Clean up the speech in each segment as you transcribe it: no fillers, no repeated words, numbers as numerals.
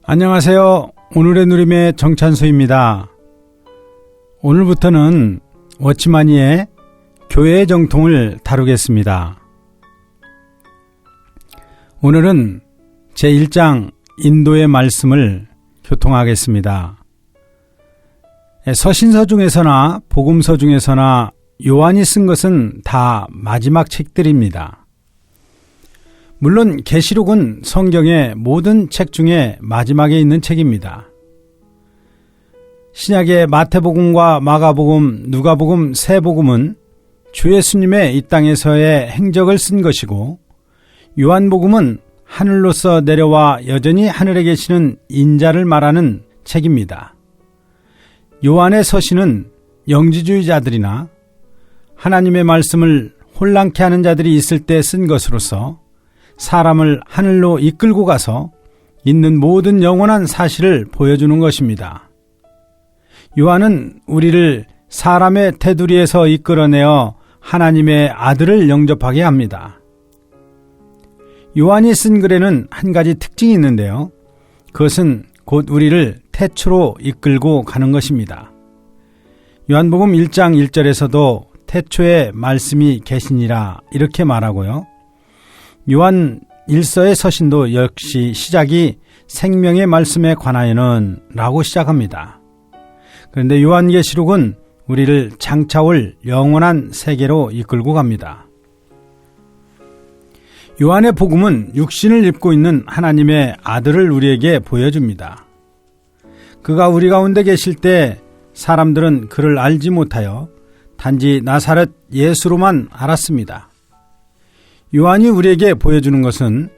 안녕하세요. 오늘의 누림의 정찬수입니다. 오늘부터는 워치마니의 교회의 정통을 다루겠습니다. 오늘은 제1장 인도의 말씀을 교통하겠습니다. 서신서 중에서나 복음서 중에서나 요한이 쓴 것은 다 마지막 책들입니다. 물론 계시록은 성경의 모든 책 중에 마지막에 있는 책입니다. 신약의 마태복음과 마가복음, 누가복음, 세복음은 주 예수님의 이 땅에서의 행적을 쓴 것이고, 요한복음은 하늘로서 내려와 여전히 하늘에 계시는 인자를 말하는 책입니다. 요한의 서신은 영지주의자들이나 하나님의 말씀을 혼란케 하는 자들이 있을 때 쓴 것으로서 사람을 하늘로 이끌고 가서 있는 모든 영원한 사실을 보여주는 것입니다. 요한은 우리를 사람의 테두리에서 이끌어내어 하나님의 아들을 영접하게 합니다. 요한이 쓴 글에는 한 가지 특징이 있는데요. 그것은 곧 우리를 태초로 이끌고 가는 것입니다. 요한복음 1장 1절에서도 태초에 말씀이 계시니라 이렇게 말하고요. 요한 1서의 서신도 역시 시작이 생명의 말씀에 관하여는 라고 시작합니다. 그런데 요한계시록은 우리를 장차올 영원한 세계로 이끌고 갑니다. 요한의 복음은 육신을 입고 있는 하나님의 아들을 우리에게 보여줍니다. 그가 우리 가운데 계실 때 사람들은 그를 알지 못하여 단지 나사렛 예수로만 알았습니다. 요한이 우리에게 보여주는 것은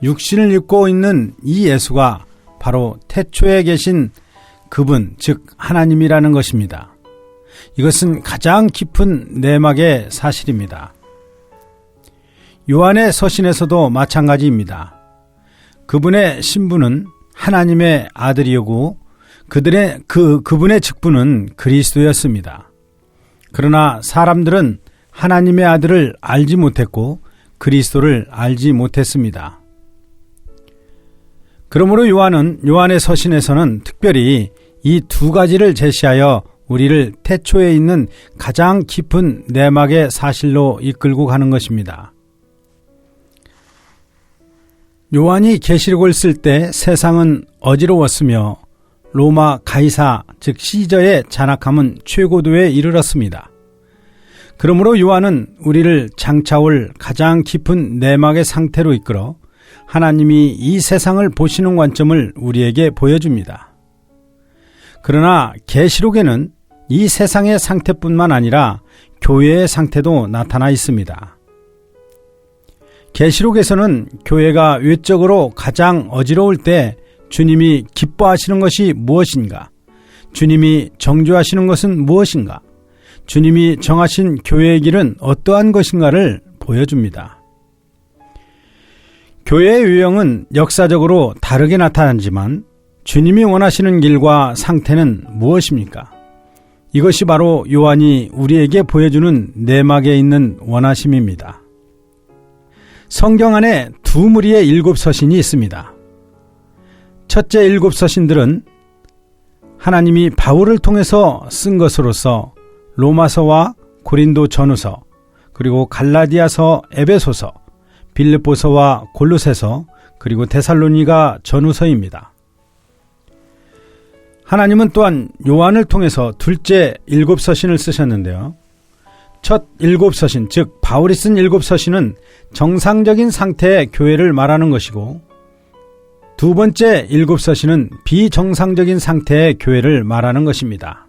육신을 입고 있는 이 예수가 바로 태초에 계신 그분, 즉 하나님이라는 것입니다. 이것은 가장 깊은 내막의 사실입니다. 요한의 서신에서도 마찬가지입니다. 그분의 신분은 하나님의 아들이었고 그분의 직분은 그리스도였습니다. 그러나 사람들은 하나님의 아들을 알지 못했고 그리스도를 알지 못했습니다. 그러므로 요한의 서신에서는 특별히 이 두 가지를 제시하여 우리를 태초에 있는 가장 깊은 내막의 사실로 이끌고 가는 것입니다. 요한이 계시록을 쓸 때 세상은 어지러웠으며 로마 가이사 즉 시저의 잔악함은 최고도에 이르렀습니다. 그러므로 요한은 우리를 장차올 가장 깊은 내막의 상태로 이끌어 하나님이 이 세상을 보시는 관점을 우리에게 보여줍니다. 그러나 계시록에는 이 세상의 상태뿐만 아니라 교회의 상태도 나타나 있습니다. 계시록에서는 교회가 외적으로 가장 어지러울 때 주님이 기뻐하시는 것이 무엇인가? 주님이 정죄하시는 것은 무엇인가? 주님이 정하신 교회의 길은 어떠한 것인가를 보여줍니다. 교회의 유형은 역사적으로 다르게 나타나지만 주님이 원하시는 길과 상태는 무엇입니까? 이것이 바로 요한이 우리에게 보여주는 내막에 있는 원하심입니다. 성경 안에 두 무리의 7 서신이 있습니다. 첫째 7 서신들은 하나님이 바울을 통해서 쓴 것으로서 로마서와 고린도 전후서, 그리고 갈라디아서, 에베소서, 빌립보서와 골로새서, 그리고 데살로니가 전후서입니다. 하나님은 또한 요한을 통해서 둘째 7 서신을 쓰셨는데요. 첫 7 서신, 즉 바울이 쓴 7 서신은 정상적인 상태의 교회를 말하는 것이고, 두 번째 7 서신은 비정상적인 상태의 교회를 말하는 것입니다.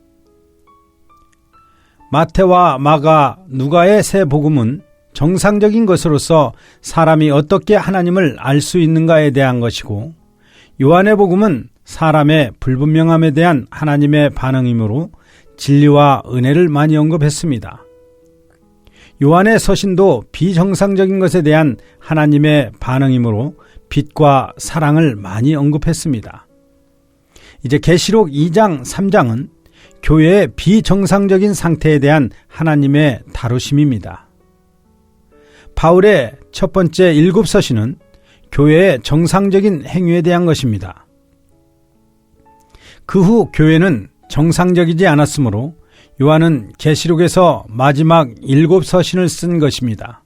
마태와 마가, 누가의 세 복음은 정상적인 것으로서 사람이 어떻게 하나님을 알 수 있는가에 대한 것이고, 요한의 복음은 사람의 불분명함에 대한 하나님의 반응이므로 진리와 은혜를 많이 언급했습니다. 요한의 서신도 비정상적인 것에 대한 하나님의 반응이므로 빛과 사랑을 많이 언급했습니다. 이제 계시록 2장, 3장은 교회의 비정상적인 상태에 대한 하나님의 다루심입니다. 바울의 첫 번째 7 서신은 교회의 정상적인 행위에 대한 것입니다. 그 후 교회는 정상적이지 않았으므로 요한은 계시록에서 마지막 7서신을 쓴 것입니다.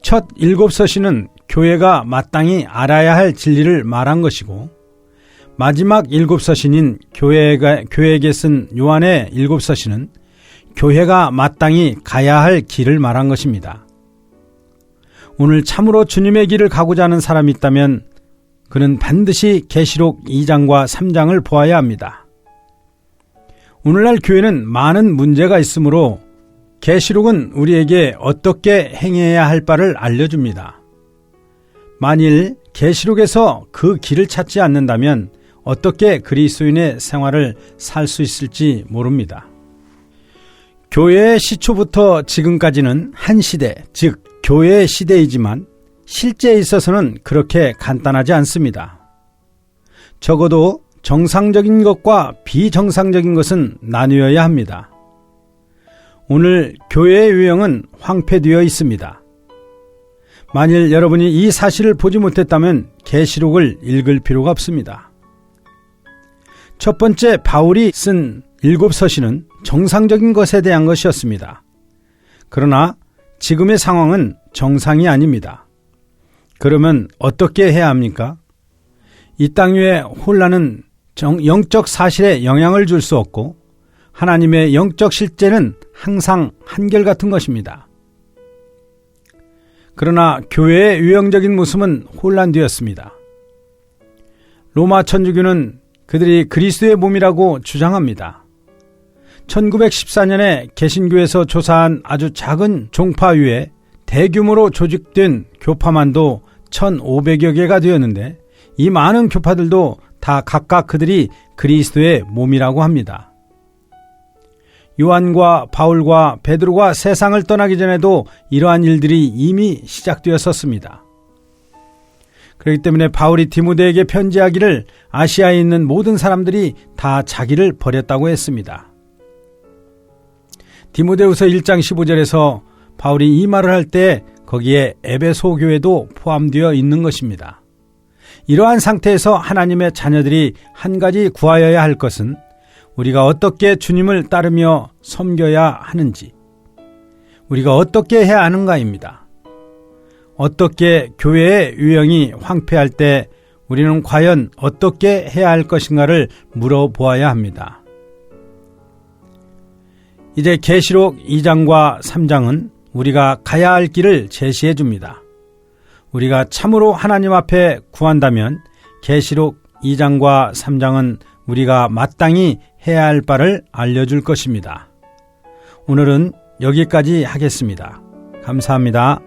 첫 7서신은 교회가 마땅히 알아야 할 진리를 말한 것이고, 마지막 7서신인 교회에게 쓴 요한의 7서신은 교회가 마땅히 가야 할 길을 말한 것입니다. 오늘 참으로 주님의 길을 가고자 하는 사람이 있다면 그는 반드시 계시록 2장과 3장을 보아야 합니다. 오늘날 교회는 많은 문제가 있으므로 계시록은 우리에게 어떻게 행해야 할 바를 알려줍니다. 만일 계시록에서 그 길을 찾지 않는다면 어떻게 그리스도인의 생활을 살 수 있을지 모릅니다. 교회의 시초부터 지금까지는 한 시대, 즉 교회의 시대이지만 실제에 있어서는 그렇게 간단하지 않습니다. 적어도 정상적인 것과 비정상적인 것은 나뉘어야 합니다. 오늘 교회의 유형은 황폐되어 있습니다. 만일 여러분이 이 사실을 보지 못했다면 계시록을 읽을 필요가 없습니다. 첫 번째 바울이 쓴 7서신은 정상적인 것에 대한 것이었습니다. 그러나 지금의 상황은 정상이 아닙니다. 그러면 어떻게 해야 합니까? 이 땅 위에 혼란은 영적 사실에 영향을 줄 수 없고 하나님의 영적 실제는 항상 한결같은 것입니다. 그러나 교회의 유형적인 모습은 혼란되었습니다. 로마 천주교는 그들이 그리스도의 몸이라고 주장합니다. 1914년에 개신교에서 조사한 아주 작은 종파 위에 대규모로 조직된 교파만도 1,500여 개가 되었는데 이 많은 교파들도 다 각각 그들이 그리스도의 몸이라고 합니다. 요한과 바울과 베드로가 세상을 떠나기 전에도 이러한 일들이 이미 시작되었었습니다. 그렇기 때문에 바울이 디모데에게 편지하기를 아시아에 있는 모든 사람들이 다 자기를 버렸다고 했습니다. 디모데후서 1장 15절에서 바울이 이 말을 할 때 거기에 에베소 교회도 포함되어 있는 것입니다. 이러한 상태에서 하나님의 자녀들이 한 가지 구하여야 할 것은 우리가 어떻게 주님을 따르며 섬겨야 하는지, 우리가 어떻게 해야 하는가입니다. 어떻게 교회의 유형이 황폐할 때 우리는 과연 어떻게 해야 할 것인가를 물어보아야 합니다. 이제 계시록 2장과 3장은 우리가 가야 할 길을 제시해 줍니다. 우리가 참으로 하나님 앞에 구한다면 계시록 2장과 3장은 우리가 마땅히 해야 할 바를 알려줄 것입니다. 오늘은 여기까지 하겠습니다. 감사합니다.